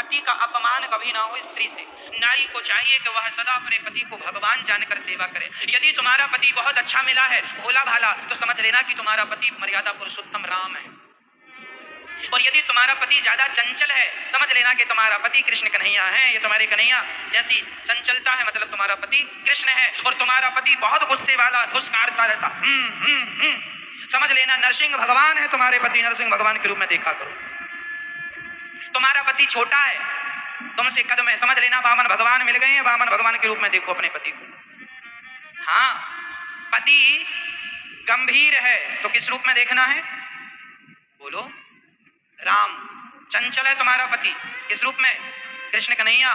पति का अपमान कभी ना हो स्त्री से। नारी को चाहिए कि वह सदा अपने पति को भगवान जानकर सेवा करे। यदि तुम्हारा पति बहुत अच्छा मिला है, भोला भाला, तो समझ लेना कि तुम्हारा पति मर्यादा पुरुषोत्तम राम है। और यदि तुम्हारा पति ज्यादा चंचल है, समझ लेना कि तुम्हारा पति कृष्ण कन्हैया है। ये तुम्हारे कन्हैया जैसी चंचलता है, मतलब तुम्हारा पति कृष्ण है। और तुम्हारा पति बहुत गुस्से वाला, फुसकारता रहता, समझ लेना नरसिंह भगवान है तुम्हारे पति। नरसिंह भगवान के रूप में देखा करो। तुम्हारा पति छोटा है, तुमसे कद में, समझ लेना वामन भगवान मिल गए हैं। वामन भगवान के रूप में देखो अपने पति को। हाँ, पति गंभीर है तो किस रूप में देखना है? बोलो। राम। चंचल है तुम्हारा पति, किस रूप में? कृष्ण कन्हैया।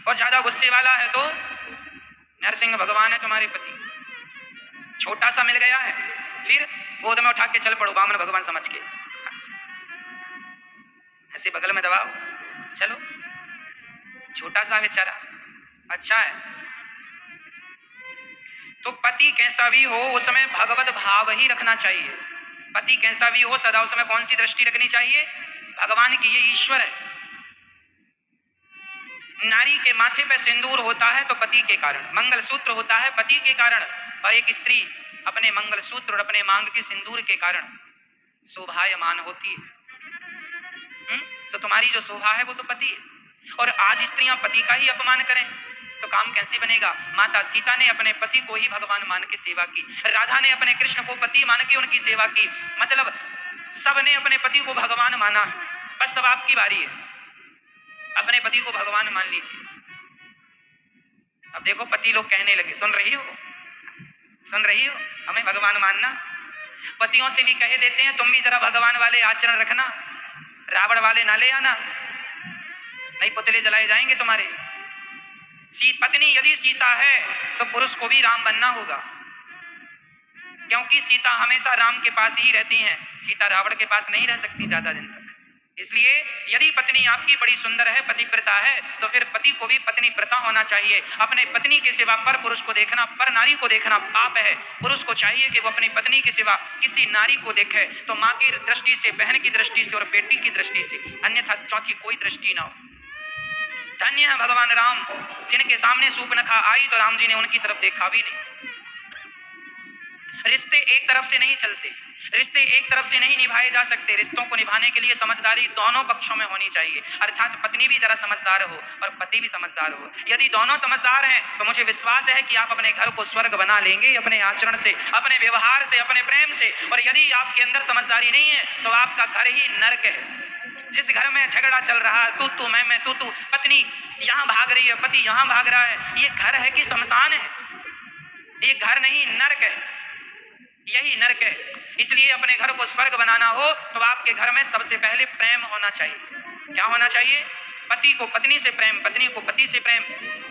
और ज्यादा गुस्से वाला है तो नरसिंह भगवान है तुम्हारे पति। छोटा सा मिल गया है, फिर गोद में उठा के चल पड़ो वामन भगवान समझ के, ऐसे बगल में दबाओ, चलो। छोटा सा बेचारा अच्छा है। तो पति कैसा भी हो उसमें भगवत भाव ही रखना चाहिए। पति कैसा भी हो सदा उसमें कौन सी दृष्टि रखनी चाहिए? भगवान की, ये ईश्वर है। नारी के माथे पे सिंदूर होता है तो पति के कारण, मंगलसूत्र होता है पति के कारण। और एक स्त्री अपने मंगलसूत्र और अपने मांग के सिंदूर के कारण शोभायमान होती है। तो तुम्हारी जो शोभा है वो तो पति है। और आज स्त्रियां पति का ही अपमान करें तो काम कैसे बनेगा? माता सीता ने अपने पति को ही भगवान मान के सेवा की, राधा ने अपने कृष्ण को पति मान के उनकी सेवा की। मतलब सबने अपने पति को भगवान माना है। बस सब आपकी बारी है, अपने पति को भगवान मान लीजिए। अब देखो पति लोग कहने लगे, सुन रही हो, सुन रही हो, हमें भगवान मानना। पतियों से भी कह देते हैं तुम भी जरा भगवान वाले आचरण रखना, रावण वाले ना ले आना, नहीं पुतले जलाए जाएंगे तुम्हारे। पत्नी यदि सीता है तो पुरुष को भी राम बनना होगा, क्योंकि सीता हमेशा राम के पास ही रहती हैं। सीता रावण के पास नहीं रह सकती ज्यादा दिन तक। इसलिए यदि पत्नी आपकी बड़ी सुंदर है, पतिव्रता है, तो फिर पति को भी पत्नी प्रता होना चाहिए। अपने पत्नी के सिवा पर पुरुष को देखना, पर नारी को देखना पाप है। पुरुष को चाहिए कि वो अपनी पत्नी के सिवा किसी नारी को देखे तो माँ की दृष्टि से, बहन की दृष्टि से और बेटी की दृष्टि से, अन्यथा चौथी कोई दृष्टि ना हो। धन्य है भगवान राम, जिनके सामने सूर्पनखा आई तो राम जी ने उनकी तरफ देखा भी नहीं। रिश्ते एक तरफ से नहीं चलते, रिश्ते एक तरफ से नहीं निभाए जा सकते। रिश्तों को निभाने के लिए समझदारी दोनों पक्षों में होनी चाहिए, अर्थात पत्नी भी जरा समझदार हो और पति भी समझदार हो। यदि दोनों समझदार हैं तो मुझे विश्वास है कि आप अपने घर को स्वर्ग बना लेंगे, अपने आचरण से, अपने व्यवहार से, अपने प्रेम से। और यदि आपके अंदर समझदारी नहीं है तो आपका घर ही नरक है। जिस घर में झगड़ा चल रहा है, तू मैं तू, पत्नी यहाँ भाग रही है, पति यहाँ भाग रहा है, ये घर है कि शमशान है? ये घर नहीं, नरक है, यही नरक है। इसलिए अपने घर को स्वर्ग बनाना हो तो आपके घर में सबसे पहले प्रेम होना चाहिए। क्या होना चाहिए? पति को पत्नी से प्रेम, पत्नी को पति से प्रेम,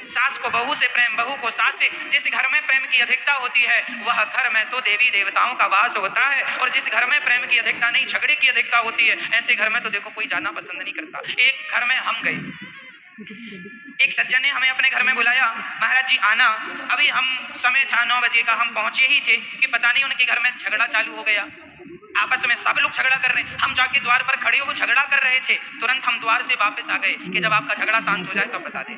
सास को बहू से प्रेम, बहू को सास से। जिस घर में प्रेम की अधिकता होती है वह घर में तो देवी देवताओं का वास होता है। और जिस घर में प्रेम की अधिकता नहीं, झगड़े की अधिकता होती है, ऐसे घर में तो देखो कोई जाना पसंद नहीं करता। एक घर में हम गए, एक सज्जन ने हमें अपने घर में बुलाया, महाराज जी आना। अभी हम समय था 9 बजे का, हम पहुंचे ही थे कि पता नहीं उनके घर में झगड़ा चालू हो गया। आपस में सब लोग झगड़ा कर रहे हैं। हम जाके द्वार पर खड़े हो, वो झगड़ा कर रहे थे। तुरंत हम द्वार से वापस आ गए कि जब आपका झगड़ा शांत हो जाए तो बता दें।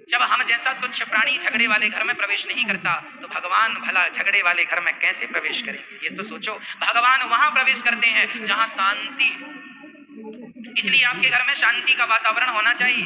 जब हम जैसा तुच्छ प्राणी झगड़े वाले घर में प्रवेश नहीं करता तो भगवान भला झगड़े वाले घर में कैसे प्रवेश करेंगे? ये तो सोचो। भगवान वहां प्रवेश करते हैं जहां शांति। इसलिए आपके घर में शांति का वातावरण होना चाहिए।